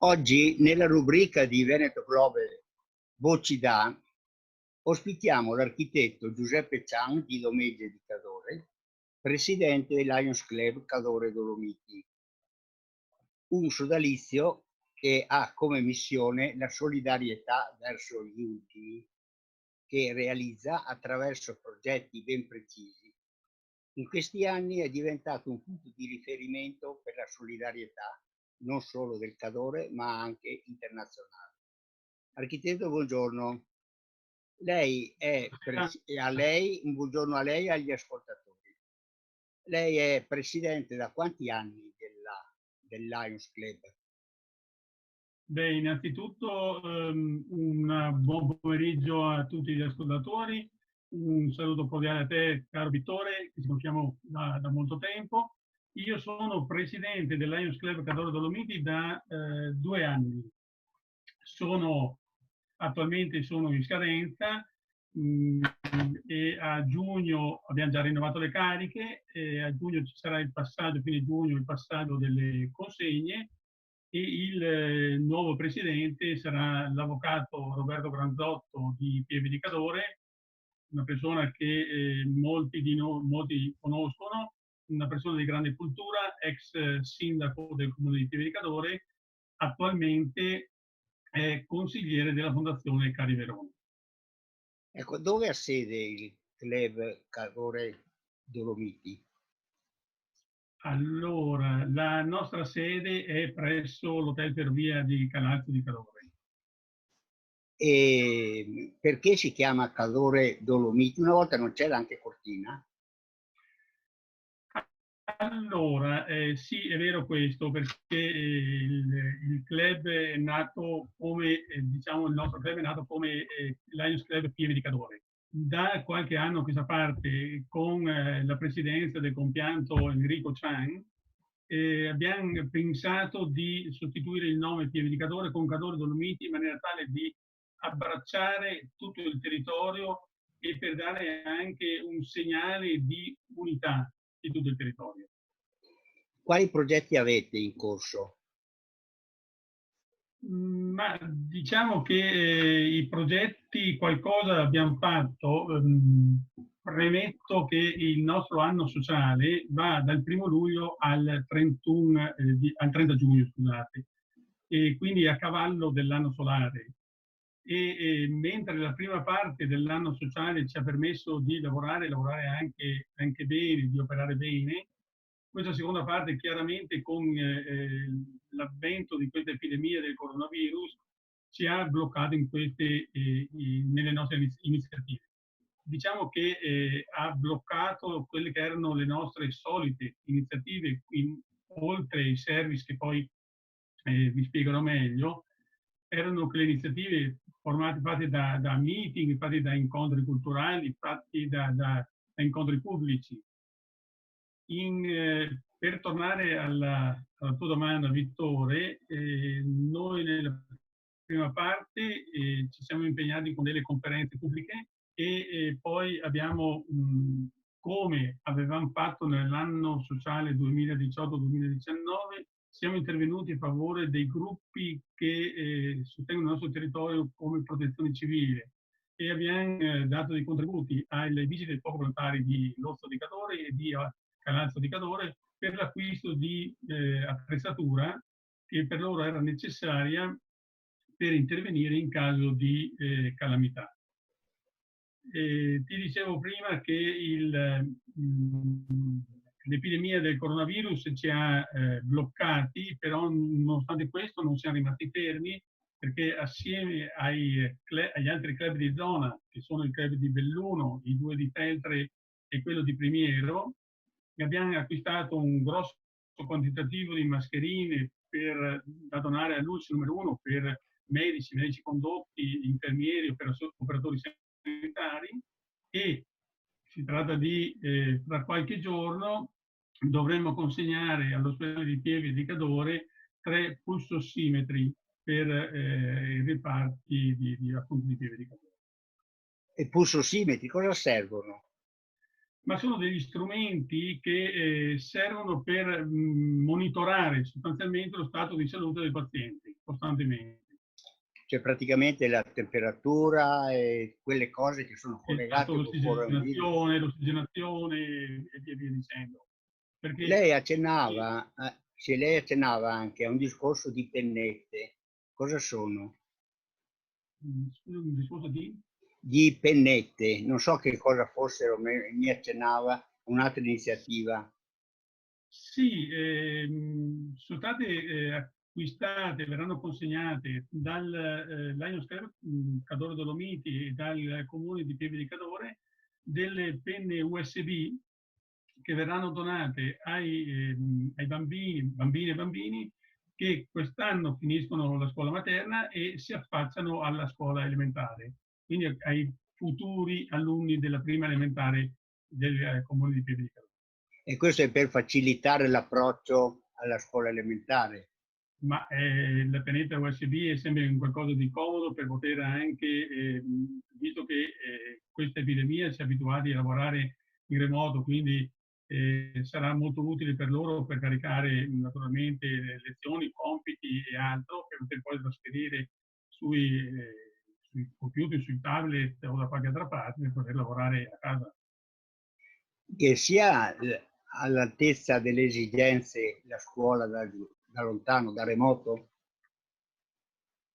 Oggi nella rubrica di Veneto Globe Voci da ospitiamo l'architetto Giuseppe Cian di Domegge di Cadore, presidente del Lions Club Cadore Dolomiti, un sodalizio che ha come missione la solidarietà verso gli ultimi, che realizza attraverso progetti ben precisi. In questi anni è diventato un punto di riferimento per la solidarietà non solo del Cadore ma anche internazionale. Architetto, buongiorno. Un buongiorno a lei e agli ascoltatori. Lei è presidente da quanti anni del Lions Club? Beh, innanzitutto un buon pomeriggio a tutti gli ascoltatori, un saluto cordiale a te, caro Vittore, che ci conosciamo da molto tempo. Io sono presidente del Lions Club Cadore Dolomiti da 2 anni. Attualmente sono in scadenza e a giugno abbiamo già rinnovato le cariche, e a giugno ci sarà il passaggio, fine giugno, il passaggio delle consegne, e il nuovo presidente sarà l'avvocato Roberto Granzotto di Pieve di Cadore, una persona che molti conoscono, una persona di grande cultura, ex sindaco del comune di Pieve di Cadore, attualmente è consigliere della Fondazione Cari Verona. Ecco, dove ha sede il Club Cadore Dolomiti? Allora, la nostra sede è presso l'Hotel Ferrovia di Calalzo di Cadore. E perché si chiama Cadore Dolomiti? Una volta non c'era anche Cortina? Allora, sì, è vero questo, perché il club è nato come, diciamo, il nostro club è nato come Lions Club Pieve di Cadore. Da qualche anno a questa parte, con la presidenza del compianto Enrico Cian, abbiamo pensato di sostituire il nome Pieve di Cadore con Cadore Dolomiti in maniera tale di abbracciare tutto il territorio e per dare anche un segnale di unità di tutto il territorio. Quali progetti avete in corso? Ma diciamo che i progetti qualcosa abbiamo fatto. Premetto che il nostro anno sociale va dal 1° luglio al 30 giugno, scusate, e quindi a cavallo dell'anno solare. Mentre la prima parte dell'anno sociale ci ha permesso di lavorare anche bene, di operare bene, questa seconda parte chiaramente con l'avvento di questa epidemia del coronavirus ci ha bloccato nelle nostre iniziative. Diciamo che ha bloccato quelle che erano le nostre solite iniziative, oltre ai service che poi vi spiegherò meglio. Erano quelle iniziative fatte da meeting, fatti da incontri culturali, fatti da incontri pubblici. Per tornare alla tua domanda, Vittore, noi nella prima parte ci siamo impegnati con delle conferenze pubbliche e poi abbiamo, come avevamo fatto nell'anno sociale 2018-2019, siamo intervenuti a favore dei gruppi che sostengono il nostro territorio come protezione civile e abbiamo dato dei contributi ai vigili del fuoco volontari di Lozzo di Cadore e di Calalzo di Cadore per l'acquisto di attrezzatura che per loro era necessaria per intervenire in caso di calamità. Ti dicevo prima che l'epidemia del coronavirus ci ha bloccati, però nonostante questo non siamo rimasti fermi, perché assieme agli altri club di zona, che sono il club di Belluno, i 2 di Feltre e quello di Primiero, abbiamo acquistato un grosso quantitativo di mascherine da donare all'ULSS numero 1 per medici condotti, infermieri, operatori sanitari, e si tratta di, tra qualche giorno, dovremmo consegnare all'ospedale di Pieve di Cadore 3 pulsossimetri per i reparti appunto di Pieve di Cadore. E pulsossimetri cosa servono? ma sono degli strumenti che servono per monitorare sostanzialmente lo stato di salute dei pazienti costantemente. Cioè praticamente la temperatura e quelle cose che sono collegate col coronavirus. L'ossigenazione e via dicendo. Perché Lei accennava, sì, lei accennava anche a un discorso di pennette. Cosa sono? scusa, un discorso di... Di pennette, non so che cosa fossero, mi accennava un'altra iniziativa. Sì, sono state acquistate, verranno consegnate dal Lions Club Cadore Dolomiti e dal comune di Pieve di Cadore delle penne USB che verranno donate ai bambine e bambini che quest'anno finiscono la scuola materna e si affacciano alla scuola elementare, quindi ai futuri alunni della prima elementare del comune di Pieve di Cadore. E questo è per facilitare l'approccio alla scuola elementare. Ma la pennetta USB è sempre un qualcosa di comodo per poter anche, visto che questa epidemia ci ha abituati a lavorare in remoto, quindi sarà molto utile per loro per caricare naturalmente le lezioni, compiti e altro, per poter poi trasferire sui computer, sui tablet o da qualche altra parte per poter lavorare a casa. Che sia all'altezza delle esigenze la scuola da lontano, da remoto?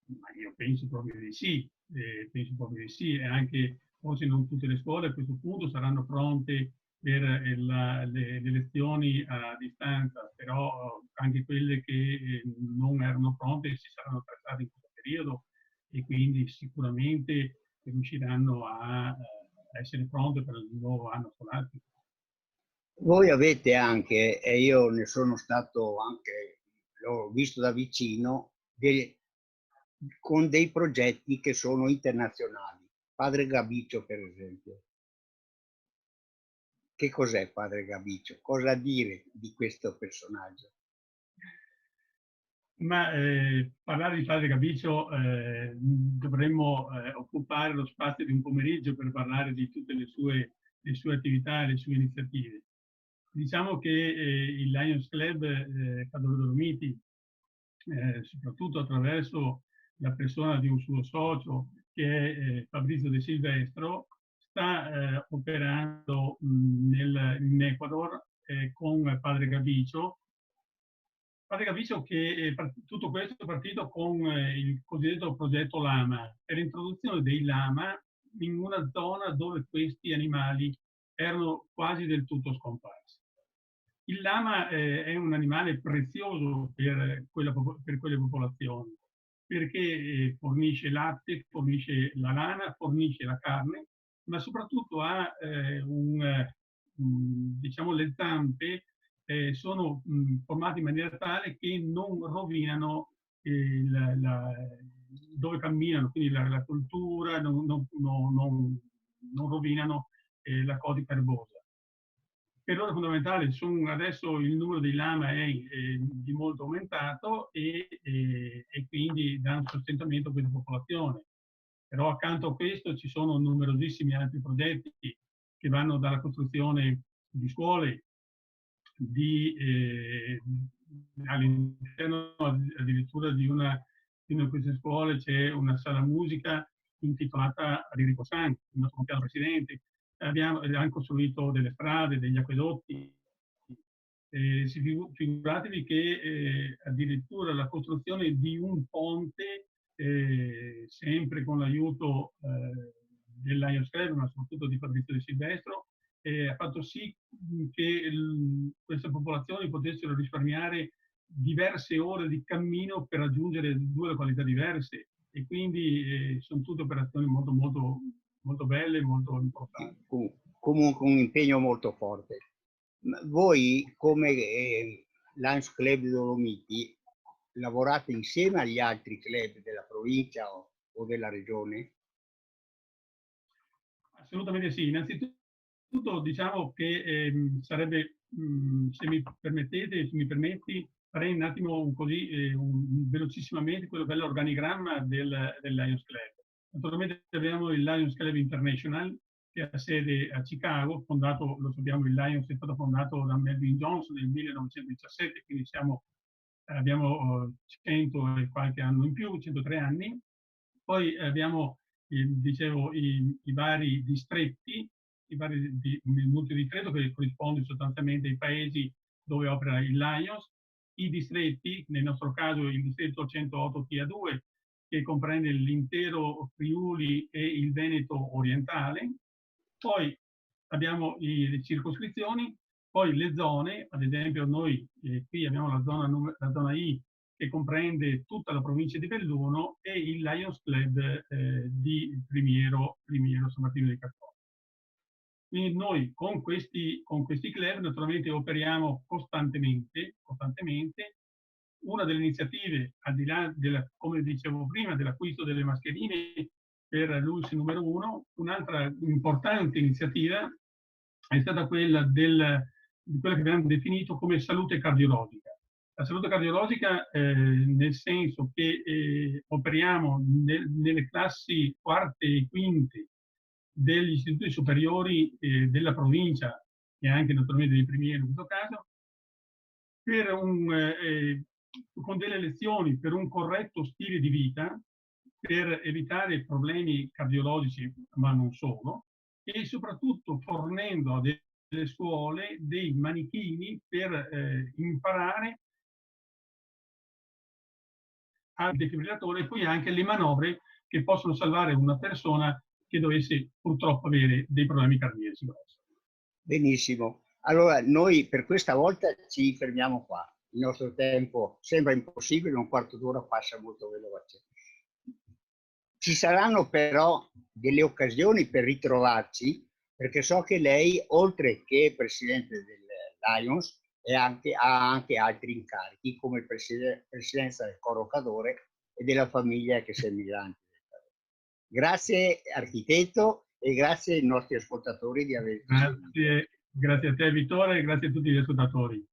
Ma io penso proprio di sì, e anche forse non tutte le scuole a questo punto saranno pronte per le lezioni a distanza, però anche quelle che non erano pronte si saranno trattate in questo periodo e quindi sicuramente riusciranno a essere pronte per il nuovo anno scolastico. Voi avete anche, e io ne sono stato anche, l'ho visto da vicino, con dei progetti che sono internazionali. Padre Gabiccio, per esempio. Che cos'è Padre Gabiccio? Cosa dire di questo personaggio? Ma parlare di Padre Gabiccio dovremmo occupare lo spazio di un pomeriggio per parlare di tutte le sue attività e le sue iniziative. Diciamo che il Lions Club Cadore Dolomiti, soprattutto attraverso la persona di un suo socio che è Fabrizio De Silvestro, sta operando in Ecuador con Padre Gabiccio. Fate capisco che tutto questo è partito con il cosiddetto progetto Lama, per l'introduzione dei lama in una zona dove questi animali erano quasi del tutto scomparsi. Il lama è un animale prezioso per quelle popolazioni, perché fornisce latte, fornisce la lana, fornisce la carne, ma soprattutto ha diciamo, le zampe sono formate in maniera tale che non rovinano dove camminano, quindi la cultura, non rovinano la codica erbosa. Per loro è fondamentale, adesso il numero dei lama è di molto aumentato e quindi danno sostentamento a questa popolazione. Però accanto a questo ci sono numerosissimi altri progetti che vanno dalla costruzione di scuole, all'interno addirittura di una di queste scuole c'è una sala musica intitolata ad Enrico Santi, il nostro piano presidente. Abbiamo costruito delle strade, degli acquedotti. Figuratevi che addirittura la costruzione di un ponte, sempre con l'aiuto del Lions Club, ma soprattutto di Fabrizio De Silvestro, ha fatto sì che queste popolazioni potessero risparmiare diverse ore di cammino per raggiungere due località diverse e quindi sono tutte operazioni molto, molto, molto belle, molto importanti. Comunque un impegno molto forte. Voi come Lions Club Dolomiti lavorate insieme agli altri club della provincia o della regione? Assolutamente sì. Innanzitutto diciamo che sarebbe, se mi permettete, se mi permetti, farei un attimo così velocissimamente quello che è l'organigramma del Lions Club. Naturalmente abbiamo il Lions Club International, che ha sede a Chicago, fondato, lo sappiamo, il Lions è stato fondato da Melvin Johnson nel 1917, quindi abbiamo 100 e qualche anno in più, 103 anni. Poi abbiamo, dicevo, i vari distretti, il multidistretto che corrisponde sostanzialmente ai paesi dove opera il Lions, i distretti, nel nostro caso il distretto 108 TA2, che comprende l'intero Friuli e il Veneto orientale. Poi abbiamo le circoscrizioni, poi le zone, ad esempio noi qui abbiamo la zona I, che comprende tutta la provincia di Belluno, e il Lions Club di Primiero San Martino di Cattolica. Quindi noi con questi club naturalmente operiamo costantemente. Una delle iniziative, al di là come dicevo prima, dell'acquisto delle mascherine per l'ULSS numero 1, un'altra importante iniziativa è stata quella di quella che abbiamo definito come salute cardiologica. La salute cardiologica nel senso che operiamo nelle classi quarte e quinte degli istituti superiori della provincia e anche naturalmente dei primieri in questo caso, con delle lezioni per un corretto stile di vita, per evitare problemi cardiologici, ma non solo, e soprattutto fornendo a delle scuole dei manichini per imparare al defibrillatore e poi anche le manovre che possono salvare una persona che dovesse purtroppo avere dei problemi cardiaci. Benissimo. Allora, noi per questa volta ci fermiamo qua. Il nostro tempo sembra impossibile, un quarto d'ora passa molto veloce. Ci saranno però delle occasioni per ritrovarci, perché so che lei, oltre che presidente del Lions, ha anche altri incarichi, come presidenza del Coro Cadore e della famiglia che sei migrante. Grazie architetto e grazie ai nostri ascoltatori di averci seguito. Grazie a te Vittorio e grazie a tutti gli ascoltatori.